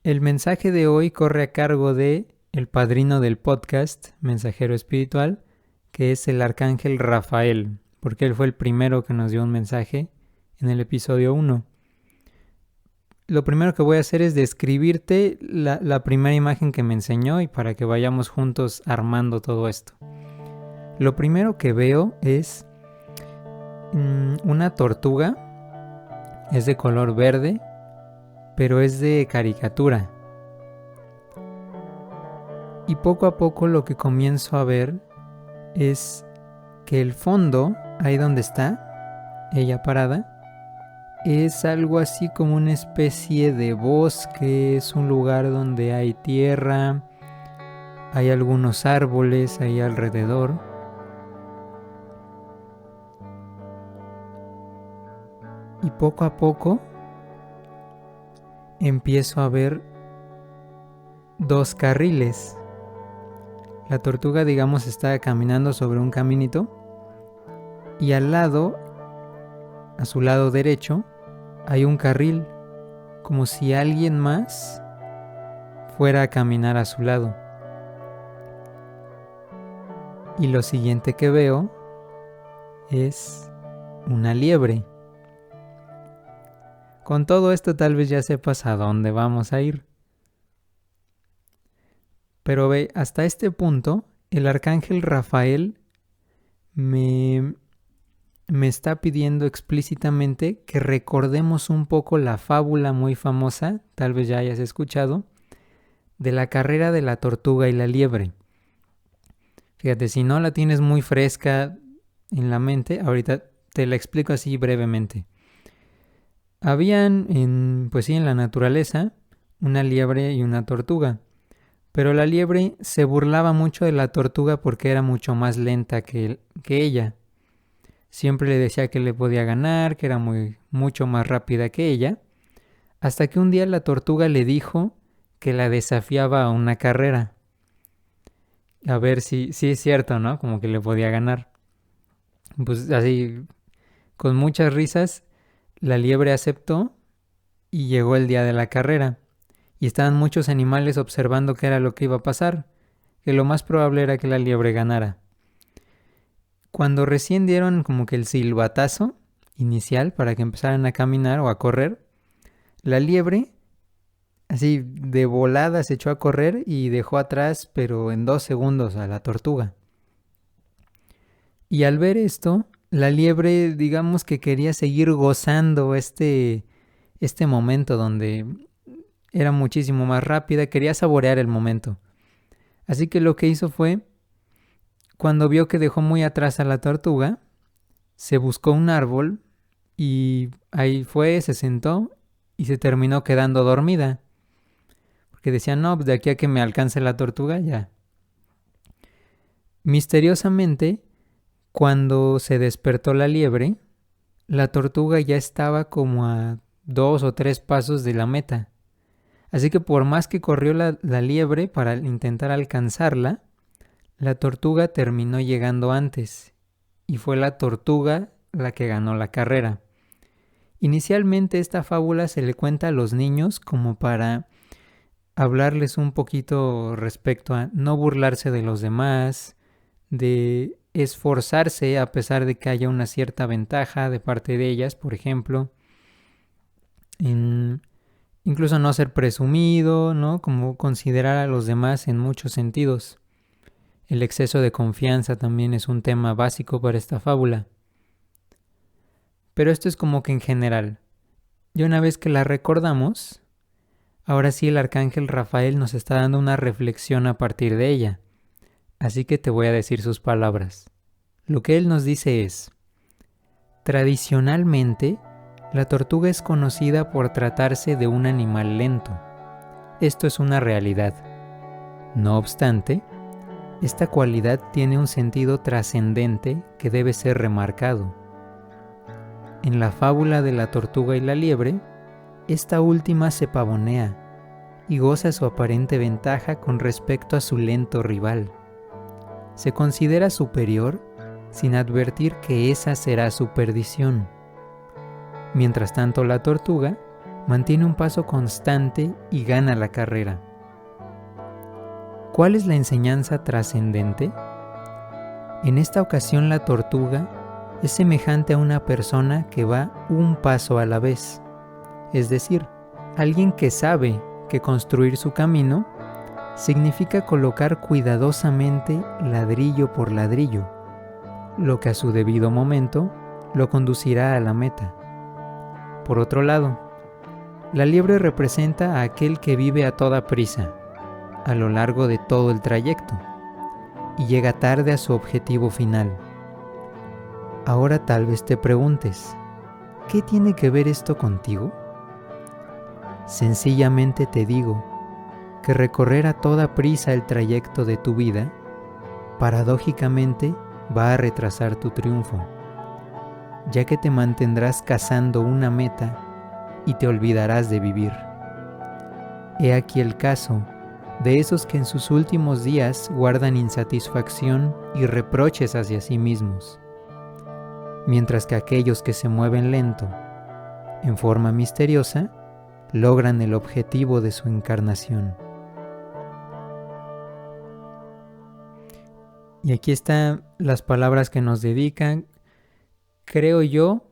El mensaje de hoy corre a cargo de el padrino del podcast, Mensajero Espiritual, que es el arcángel Rafael, porque él fue el primero que nos dio un mensaje en el episodio 1. Lo primero que voy a hacer es describirte la primera imagen que me enseñó y para que vayamos juntos armando todo esto. Lo primero que veo es una tortuga, es de color verde, pero es de caricatura. Y poco a poco lo que comienzo a ver es que el fondo, ahí donde está ella parada, es algo así como una especie de bosque, es un lugar donde hay tierra, hay algunos árboles ahí alrededor. Y poco a poco empiezo a ver dos carriles. La tortuga, digamos, está caminando sobre un caminito y al lado, a su lado derecho, hay un carril, como si alguien más fuera a caminar a su lado. Y lo siguiente que veo es una liebre. Con todo esto tal vez ya sepas a dónde vamos a ir. Pero ve, hasta este punto, el arcángel Rafael me está pidiendo explícitamente que recordemos un poco la fábula muy famosa, tal vez ya hayas escuchado, de la carrera de la tortuga y la liebre. Fíjate, si no la tienes muy fresca en la mente, ahorita te la explico así brevemente. Habían en la naturaleza una liebre y una tortuga, pero la liebre se burlaba mucho de la tortuga porque era mucho más lenta que ella. Siempre le decía que le podía ganar, que era mucho más rápida que ella, hasta que un día la tortuga le dijo que la desafiaba a una carrera. A ver si es cierto, ¿no? Como que le podía ganar. Pues así, con muchas risas, la liebre aceptó y llegó el día de la carrera. Y estaban muchos animales observando qué era lo que iba a pasar, que lo más probable era que la liebre ganara. Cuando recién dieron como que el silbatazo inicial para que empezaran a caminar o a correr, la liebre, así de volada, se echó a correr y dejó atrás, pero en 2 segundos, a la tortuga. Y al ver esto, la liebre, digamos que quería seguir gozando este momento donde era muchísimo más rápida, quería saborear el momento. Así que lo que hizo fue, cuando vio que dejó muy atrás a la tortuga, se buscó un árbol y ahí fue, se sentó y se terminó quedando dormida. Porque decía, no, pues de aquí a que me alcance la tortuga, ya. Misteriosamente, cuando se despertó la liebre, la tortuga ya estaba como a 2 o 3 pasos de la meta. Así que por más que corrió la liebre para intentar alcanzarla, la tortuga terminó llegando antes. Y fue la tortuga la que ganó la carrera. Inicialmente esta fábula se le cuenta a los niños como para hablarles un poquito respecto a no burlarse de los demás, de esforzarse a pesar de que haya una cierta ventaja de parte de ellas, por ejemplo, incluso no ser presumido, ¿no? Como considerar a los demás en muchos sentidos. El exceso de confianza también es un tema básico para esta fábula. Pero esto es como que en general. Y una vez que la recordamos, ahora sí el arcángel Rafael nos está dando una reflexión a partir de ella. Así que te voy a decir sus palabras. Lo que él nos dice es: tradicionalmente, la tortuga es conocida por tratarse de un animal lento. Esto es una realidad. No obstante, esta cualidad tiene un sentido trascendente que debe ser remarcado. En la fábula de la tortuga y la liebre, esta última se pavonea y goza su aparente ventaja con respecto a su lento rival. Se considera superior sin advertir que esa será su perdición. Mientras tanto, la tortuga mantiene un paso constante y gana la carrera. ¿Cuál es la enseñanza trascendente? En esta ocasión la tortuga es semejante a una persona que va un paso a la vez, es decir, alguien que sabe que construir su camino significa colocar cuidadosamente ladrillo por ladrillo, lo que a su debido momento lo conducirá a la meta. Por otro lado, la liebre representa a aquel que vive a toda prisa, a lo largo de todo el trayecto, y llega tarde a su objetivo final. Ahora tal vez te preguntes, ¿qué tiene que ver esto contigo? Sencillamente te digo que recorrer a toda prisa el trayecto de tu vida, paradójicamente va a retrasar tu triunfo, ya que te mantendrás cazando una meta y te olvidarás de vivir. He aquí el caso de esos que en sus últimos días guardan insatisfacción y reproches hacia sí mismos, mientras que aquellos que se mueven lento, en forma misteriosa, logran el objetivo de su encarnación. Y aquí están las palabras que nos dedican. Creo yo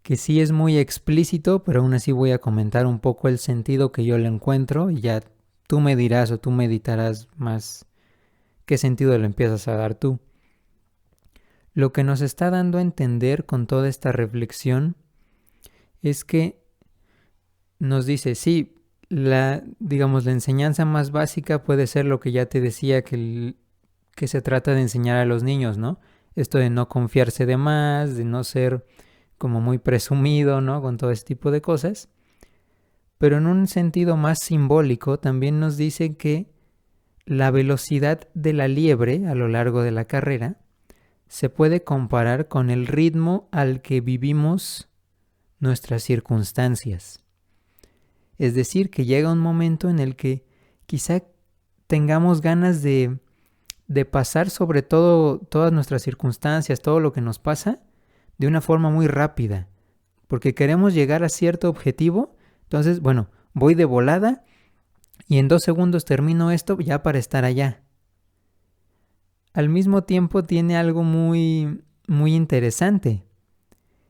que sí es muy explícito, pero aún así voy a comentar un poco el sentido que yo le encuentro y ya tú me dirás o tú meditarás más qué sentido le empiezas a dar tú. Lo que nos está dando a entender con toda esta reflexión es que nos dice, sí, la enseñanza más básica puede ser lo que ya te decía que se trata de enseñar a los niños, ¿no? Esto de no confiarse de más, de no ser como muy presumido, ¿no? Con todo ese tipo de cosas. Pero en un sentido más simbólico también nos dice que la velocidad de la liebre a lo largo de la carrera se puede comparar con el ritmo al que vivimos nuestras circunstancias. Es decir, que llega un momento en el que quizá tengamos ganas de pasar sobre todo todas nuestras circunstancias, todo lo que nos pasa, de una forma muy rápida, porque queremos llegar a cierto objetivo. Entonces, bueno, voy de volada y en 2 segundos termino esto ya para estar allá. Al mismo tiempo tiene algo muy, muy interesante.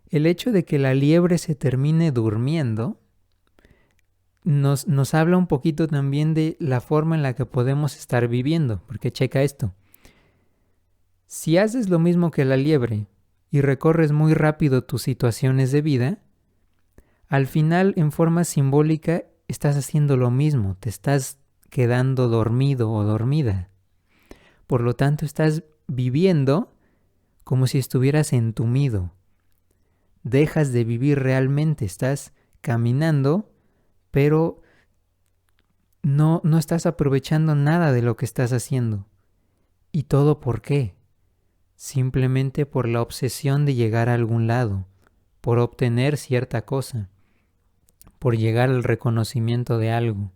El hecho de que la liebre se termine durmiendo nos habla un poquito también de la forma en la que podemos estar viviendo, porque checa esto. Si haces lo mismo que la liebre y recorres muy rápido tus situaciones de vida, al final en forma simbólica estás haciendo lo mismo, te estás quedando dormido o dormida. Por lo tanto, estás viviendo como si estuvieras entumido. Dejas de vivir realmente, estás caminando, pero no estás aprovechando nada de lo que estás haciendo. ¿Y todo por qué? Simplemente por la obsesión de llegar a algún lado, por obtener cierta cosa, por llegar al reconocimiento de algo.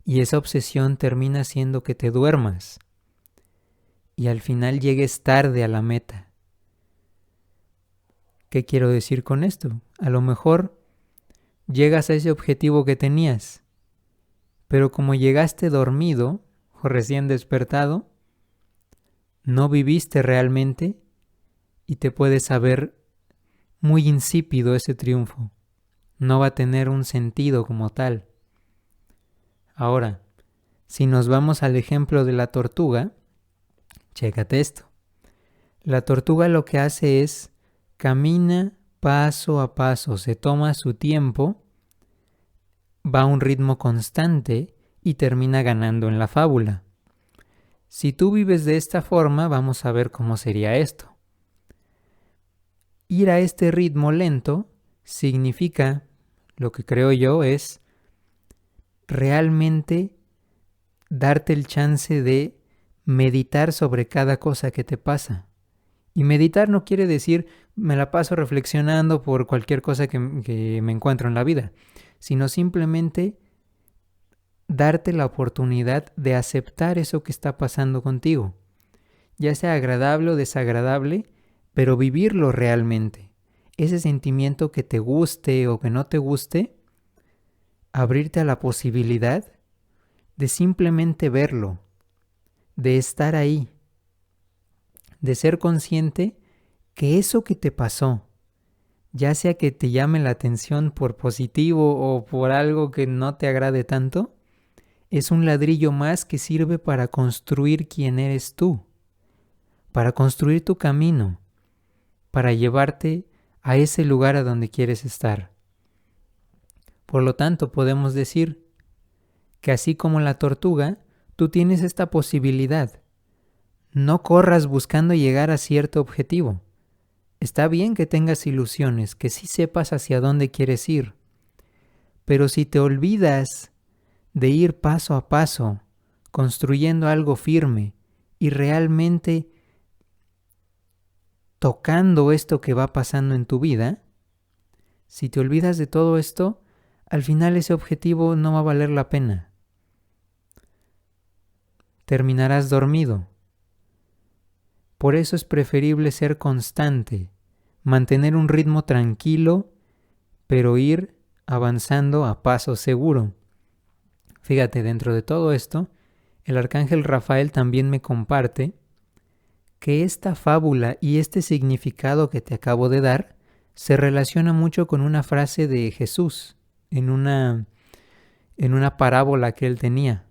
Y esa obsesión termina haciendo que te duermas y al final llegues tarde a la meta. ¿Qué quiero decir con esto? A lo mejor llegas a ese objetivo que tenías, pero como llegaste dormido o recién despertado, no viviste realmente y te puede saber muy insípido ese triunfo. No va a tener un sentido como tal. Ahora, si nos vamos al ejemplo de la tortuga, chécate esto. La tortuga lo que hace es camina paso a paso, se toma su tiempo, va a un ritmo constante y termina ganando en la fábula. Si tú vives de esta forma, vamos a ver cómo sería esto. Ir a este ritmo lento significa, lo que creo yo, es realmente darte el chance de meditar sobre cada cosa que te pasa. Y meditar no quiere decir me la paso reflexionando por cualquier cosa que me encuentro en la vida, sino simplemente darte la oportunidad de aceptar eso que está pasando contigo, ya sea agradable o desagradable, pero vivirlo realmente. Ese sentimiento que te guste o que no te guste, abrirte a la posibilidad de simplemente verlo, de estar ahí, de ser consciente que eso que te pasó, ya sea que te llame la atención por positivo o por algo que no te agrade tanto, es un ladrillo más que sirve para construir quién eres tú, para construir tu camino, para llevarte a ese lugar a donde quieres estar. Por lo tanto, podemos decir que así como la tortuga, tú tienes esta posibilidad. No corras buscando llegar a cierto objetivo. Está bien que tengas ilusiones, que sí sepas hacia dónde quieres ir, pero si te olvidas de ir paso a paso, construyendo algo firme y realmente tocando esto que va pasando en tu vida, si te olvidas de todo esto, al final ese objetivo no va a valer la pena. Terminarás dormido. Por eso es preferible ser constante, mantener un ritmo tranquilo, pero ir avanzando a paso seguro. Fíjate, dentro de todo esto, el arcángel Rafael también me comparte que esta fábula y este significado que te acabo de dar se relaciona mucho con una frase de Jesús en una parábola que él tenía.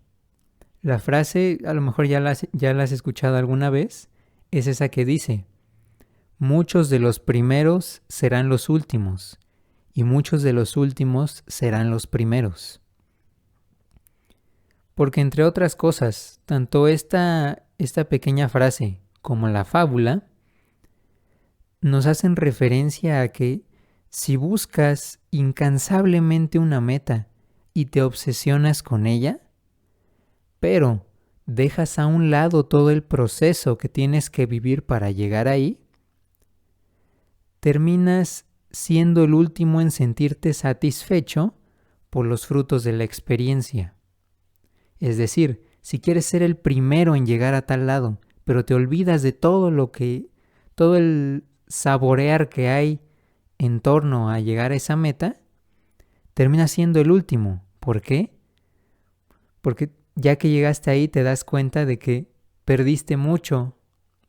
La frase, a lo mejor ya la has escuchado alguna vez, es esa que dice: muchos de los primeros serán los últimos, y muchos de los últimos serán los primeros. Porque entre otras cosas, tanto esta pequeña frase como la fábula nos hacen referencia a que si buscas incansablemente una meta y te obsesionas con ella, pero dejas a un lado todo el proceso que tienes que vivir para llegar ahí, terminas siendo el último en sentirte satisfecho por los frutos de la experiencia. Es decir, si quieres ser el primero en llegar a tal lado, pero te olvidas de todo el saborear que hay en torno a llegar a esa meta, terminas siendo el último. ¿Por qué? Porque ya que llegaste ahí te das cuenta de que perdiste mucho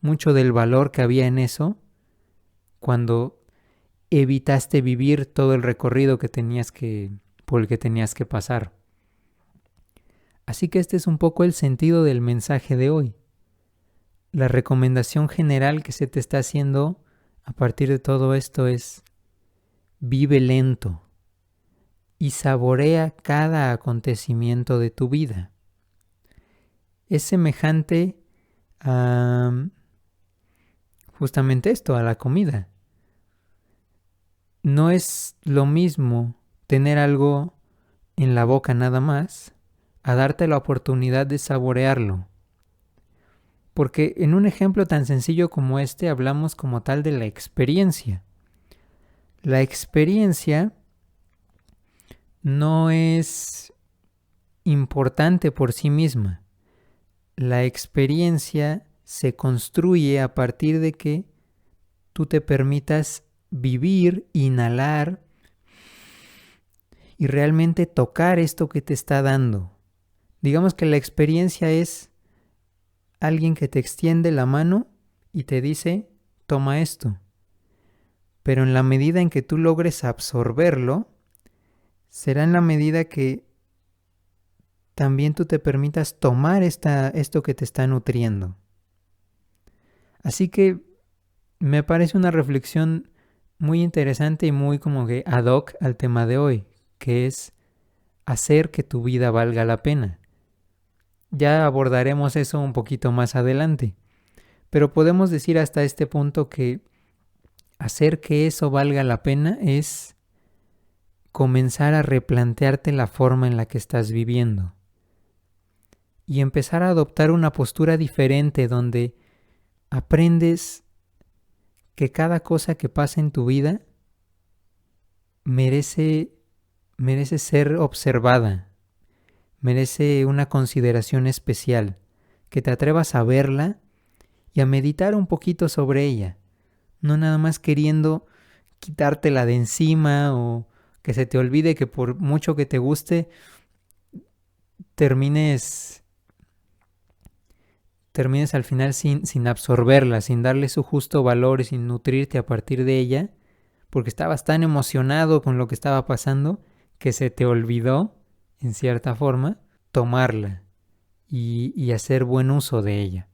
del valor que había en eso cuando evitaste vivir todo el recorrido por el que tenías que pasar. Así que este es un poco el sentido del mensaje de hoy. La recomendación general que se te está haciendo a partir de todo esto es: vive lento y saborea cada acontecimiento de tu vida. Es semejante a justamente esto, a la comida. No es lo mismo tener algo en la boca nada más a darte la oportunidad de saborearlo. Porque en un ejemplo tan sencillo como este hablamos como tal de la experiencia. La experiencia no es importante por sí misma. La experiencia se construye a partir de que tú te permitas vivir, inhalar y realmente tocar esto que te está dando. Digamos que la experiencia es alguien que te extiende la mano y te dice: toma esto. Pero en la medida en que tú logres absorberlo, será en la medida que también tú te permitas tomar esto que te está nutriendo. Así que me parece una reflexión muy interesante y muy como que ad hoc al tema de hoy, que es hacer que tu vida valga la pena. Ya abordaremos eso un poquito más adelante, pero podemos decir hasta este punto que hacer que eso valga la pena es comenzar a replantearte la forma en la que estás viviendo y empezar a adoptar una postura diferente donde aprendes que cada cosa que pasa en tu vida merece ser observada, merece una consideración especial, que te atrevas a verla y a meditar un poquito sobre ella, no nada más queriendo quitártela de encima o que se te olvide, que por mucho que te guste, termines al final sin absorberla, sin darle su justo valor y sin nutrirte a partir de ella, porque estabas tan emocionado con lo que estaba pasando que se te olvidó, en cierta forma, tomarla y hacer buen uso de ella.